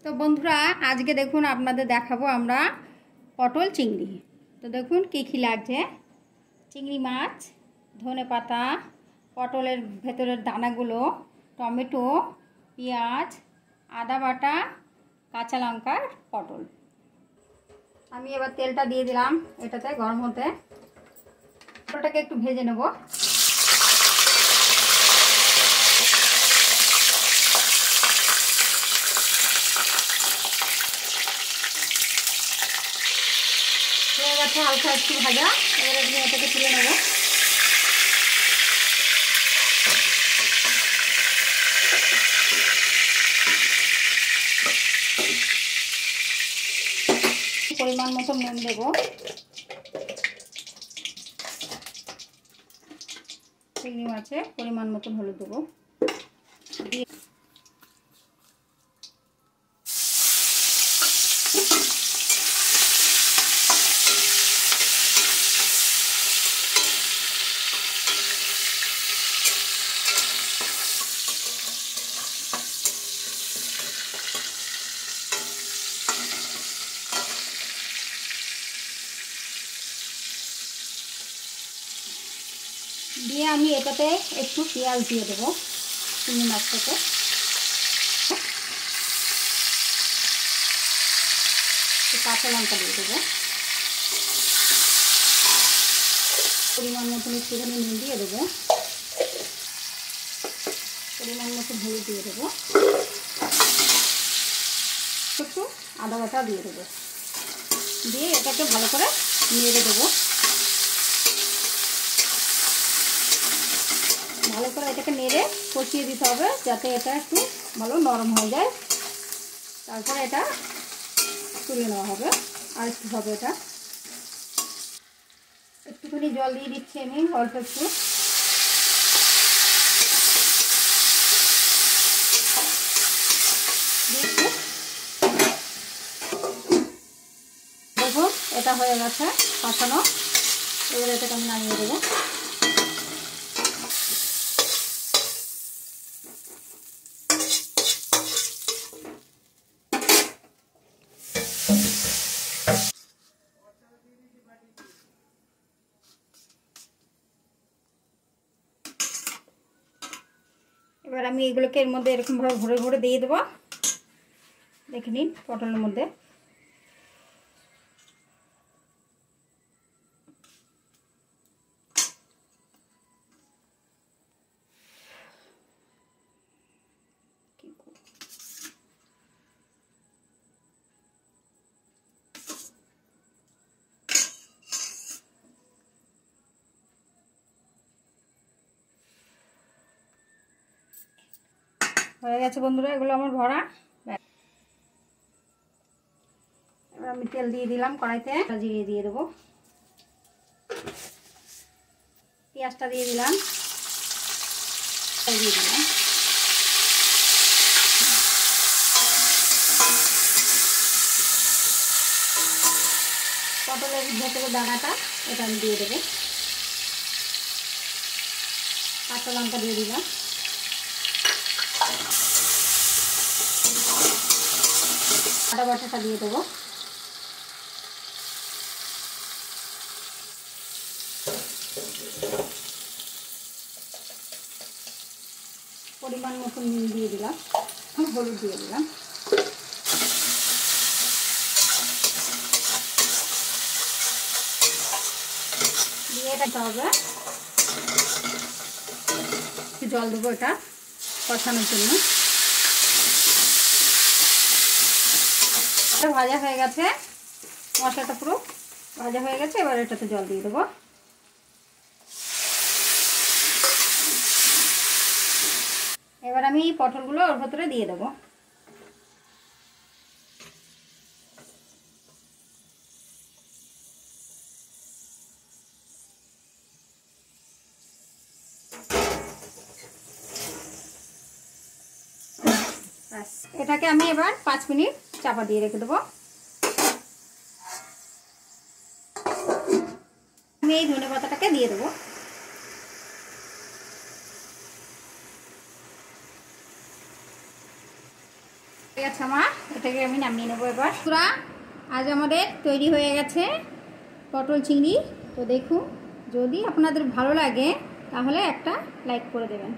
তো বন্ধুরা আজকে দেখুন আপনাদের দেখাবো আমরা পটল চিংড়ি। তো দেখুন কী কী লাগছে। চিংড়ি মাছ, ধনেপাতা, পটলের ভেতরের দানাগুলো, টমেটো, পেঁয়াজ, আদা বাটা, কাঁচা লঙ্কার পটল। আমি এবার তেলটা দিয়ে দিলাম এটাতে গরম হতে। পটলটাকে একটু ভেজে নেব। হয়ে গেছে হালকা একটু ভাজা, এবার আমি এটাকে তুলে নেব। পরিমাণ মতো নুন দেব, চিংড়ি মাছে পরিমাণ মতো হলুদ দেবো, দিয়ে আমি এটাতে একটু পেঁয়াজ দিয়ে দেবো চিংড়ি মাছটাতে। কাঁচা লঙ্কা দিয়ে দেবো, পরিমাণ মতন একটুখানি নুন দিয়ে দেবো, পরিমাণ মতো হলুদ দিয়ে দেবো, একটু আদা বাটা দিয়ে দেবো, দিয়ে এটাকে ভালো করে নেড়ে দেবো। ভালো করে এটাকে নেড়ে কষিয়ে দিতে হবে যাতে এটা একটু ভালো নরম হয়ে যায়। তারপরে এটা তুলে নেওয়া হবে। আর একটু হবে, এটা একটুখানি জল দিয়ে দিচ্ছি আমি অল্প একটু। দেখুন এটা হয়ে গেছে কষানো, এবার এটাকে আমি নামিয়ে দেবো। এবার আমি এগুলোকে এর মধ্যে এরকমভাবে ভরে ভরে দিয়ে দেবো। দেখে নিন পটলের মধ্যে। হয়ে গেছে বন্ধুরা এগুলো আমার ভরা। এবার আমি তেল দিয়ে দিলাম কড়াইতে, জিরে দিয়ে দেবো, পেঁয়াজটা দিয়ে দিলাম, দিয়ে দিলাম, পটলের ভেতরে দানাটা এটা আমি দিয়ে দেবো, কাঁচা লঙ্কা দিয়ে দিলাম, আদা বাটাটা দিয়ে দেবো, পরিমাণ মতো নুন দিয়ে দিলাম, হলুদ দিয়ে দিলাম, দিয়ে এটা হবে একটু জল দেবো এটা কষানোর জন্য। ভাজা হয়ে গেছে, মশলাটা পুরো ভাজা হয়ে গেছে। এবার এটাতে জল দিয়ে দেবো। এবার আমি পটলগুলো ওর ভেতরে দিয়ে দেবো। এটাকে আমি এবার 5 মিনিট চাপা দিয়ে রেখে দেবো। আমি এই ধনেপাতাটাকে দিয়ে দেবো। ঠিক আছে আমার, এটাকে আমি নামিয়ে নেবো এবার। বন্ধুরা, আজ আমাদের তৈরি হয়ে গেছে পটল চিংড়ি। তো দেখুন, যদি আপনাদের ভালো লাগে তাহলে একটা লাইক করে দেবেন।